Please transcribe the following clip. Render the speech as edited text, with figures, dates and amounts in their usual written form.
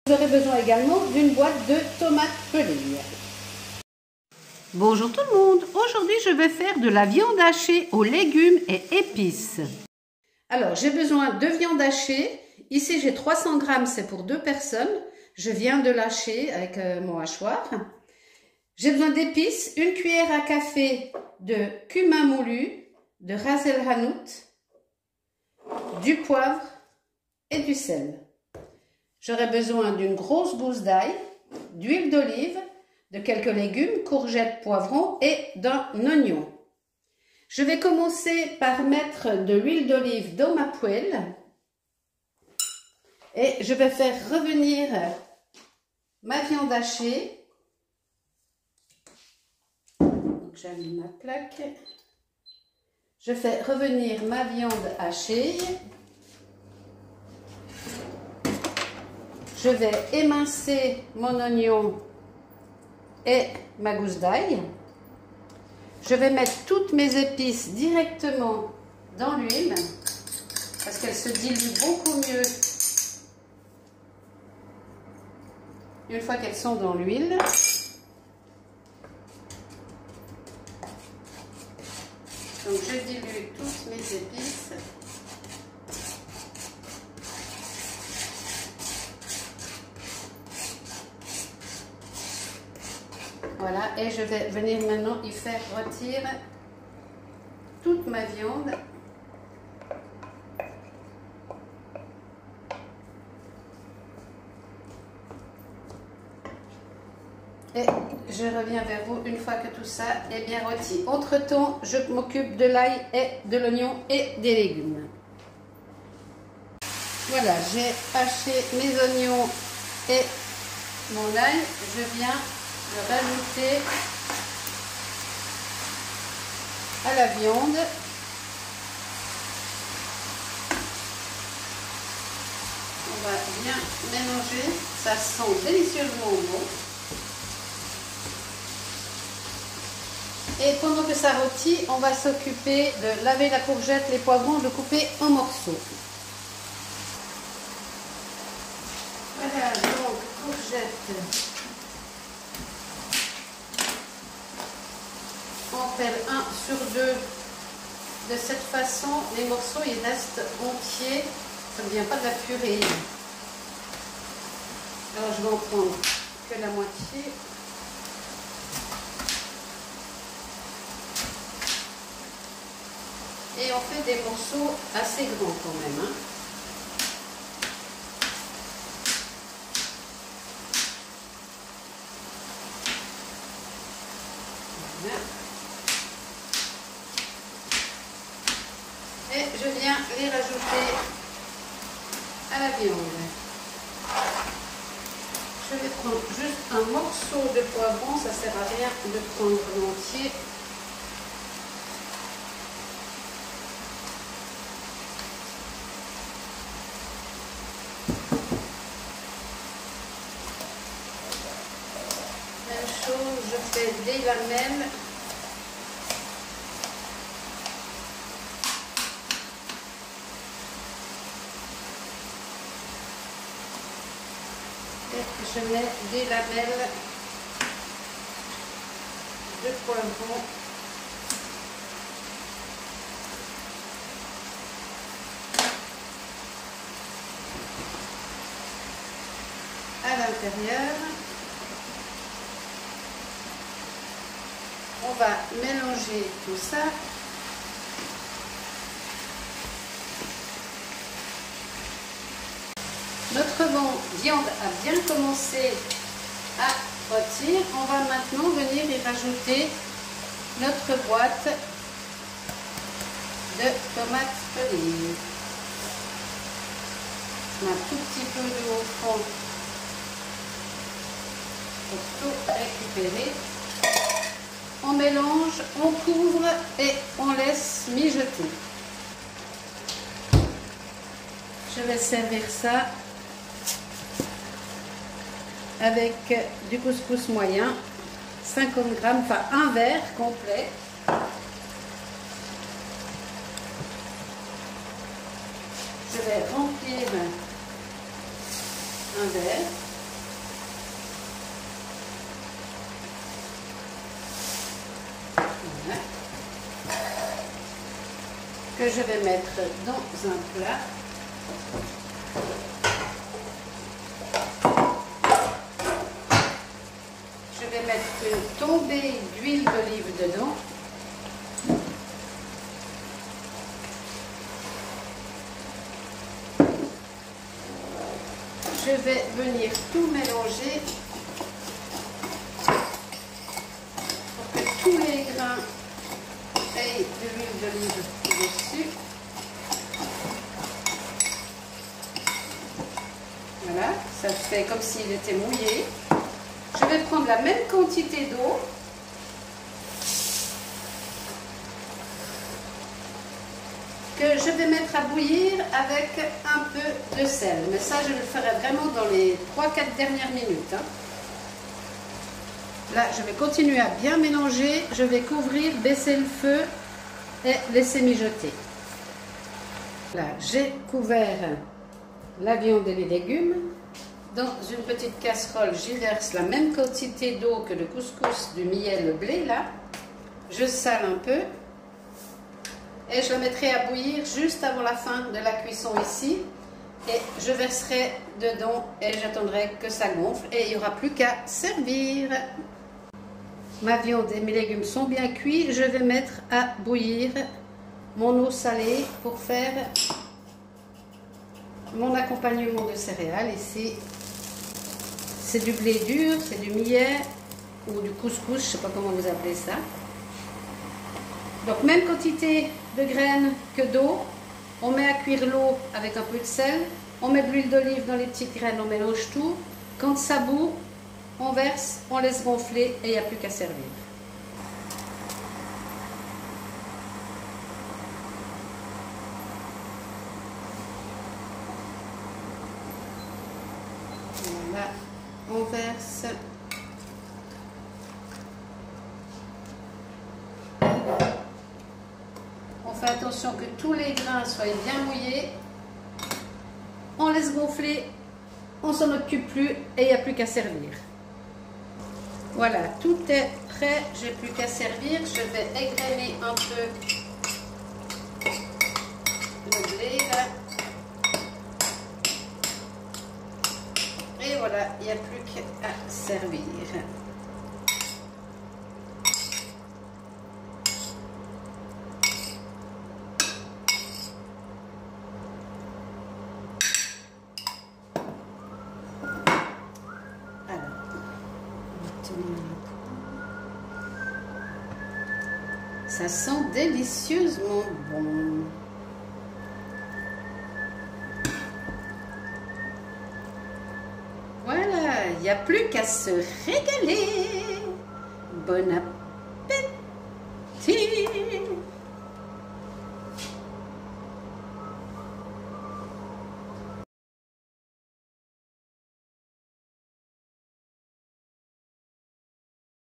Vous aurez besoin également d'une boîte de tomates pelées. Bonjour tout le monde, aujourd'hui je vais faire de la viande hachée aux légumes et épices. Alors j'ai besoin de viande hachée, ici j'ai 300 grammes, c'est pour 2 personnes. Je viens de l'hacher avec mon hachoir. J'ai besoin d'épices, une cuillère à café de cumin moulu, de ras el hanout, du poivre et du sel. J'aurai besoin d'une grosse gousse d'ail, d'huile d'olive, de quelques légumes, courgettes, poivrons et d'un oignon. Je vais commencer par mettre de l'huile d'olive dans ma poêle et je vais faire revenir ma viande hachée. J'allume ma plaque. Je fais revenir ma viande hachée. Je vais émincer mon oignon et ma gousse d'ail. Je vais mettre toutes mes épices directement dans l'huile parce qu'elles se diluent beaucoup mieux une fois qu'elles sont dans l'huile. Donc je dilue toutes mes épices. Voilà, et je vais venir maintenant y faire rôtir toute ma viande. Et je reviens vers vous une fois que tout ça est bien rôti. Entre-temps, je m'occupe de l'ail et de l'oignon et des légumes. Voilà, j'ai haché mes oignons et mon ail. Je viens le rajouter à la viande. On va bien mélanger, ça sent délicieusement bon. Et pendant que ça rôtit, on va s'occuper de laver la courgette, les poivrons, de couper en morceaux. Voilà, donc courgette. On pèle 1 sur 2. De cette façon, les morceaux ils restent entiers, ça ne devient pas de la purée. Alors je vais en prendre que la moitié. Et on fait des morceaux assez grands quand même. Hein. Voilà. Et je viens les rajouter à la viande. Je vais prendre juste un morceau de poivron, ça ne sert à rien de prendre l'entier. Même chose, je fais des lamelles. Je mets des lamelles de poivron. À l'intérieur. On va mélanger tout ça. Notre viande a bien commencé à rôtir. On va maintenant venir y rajouter notre boîte de tomates pelées. Un tout petit peu de au fond pour tout récupérer. On mélange, on couvre et on laisse mijoter. Je vais servir ça avec du couscous moyen, 50 grammes, enfin un verre complet. Je vais remplir un verre. que je vais mettre dans un plat. Je vais mettre une tombée d'huile d'olive dedans. Je vais venir tout mélanger pour que tous les grains aient de l'huile d'olive dessus. Voilà, ça fait comme s'il était mouillé. Je vais prendre la même quantité d'eau. Que je vais mettre à bouillir avec un peu de sel. Mais ça, je le ferai vraiment dans les 3-4 dernières minutes. Hein. Là, je vais continuer à bien mélanger. Je vais couvrir, baisser le feu et laisser mijoter. Là, j'ai couvert la viande et les légumes. Dans une petite casserole, j'y verse la même quantité d'eau que le couscous, du millet, le blé. Là, je sale un peu. Et je la mettrai à bouillir juste avant la fin de la cuisson ici. Et je verserai dedans et j'attendrai que ça gonfle. Et il n'y aura plus qu'à servir. Ma viande et mes légumes sont bien cuits. Je vais mettre à bouillir mon eau salée pour faire mon accompagnement de céréales. Ici, c'est du blé dur, c'est du millet ou du couscous, je ne sais pas comment vous appelez ça. Donc même quantité de graines que d'eau, on met à cuire l'eau avec un peu de sel, on met de l'huile d'olive dans les petites graines, on mélange tout. Quand ça bout, on verse, on laisse gonfler et il n'y a plus qu'à servir. Voilà, on verse. On fait attention que tous les grains soient bien mouillés. On laisse gonfler, on s'en occupe plus et il n'y a plus qu'à servir. Voilà, tout est prêt, j'ai plus qu'à servir. Je vais égrener un peu le blé là. Et voilà, il n'y a plus qu'à servir. Ça sent délicieusement bon. Voilà, il n'y a plus qu'à se régaler. Bon appétit.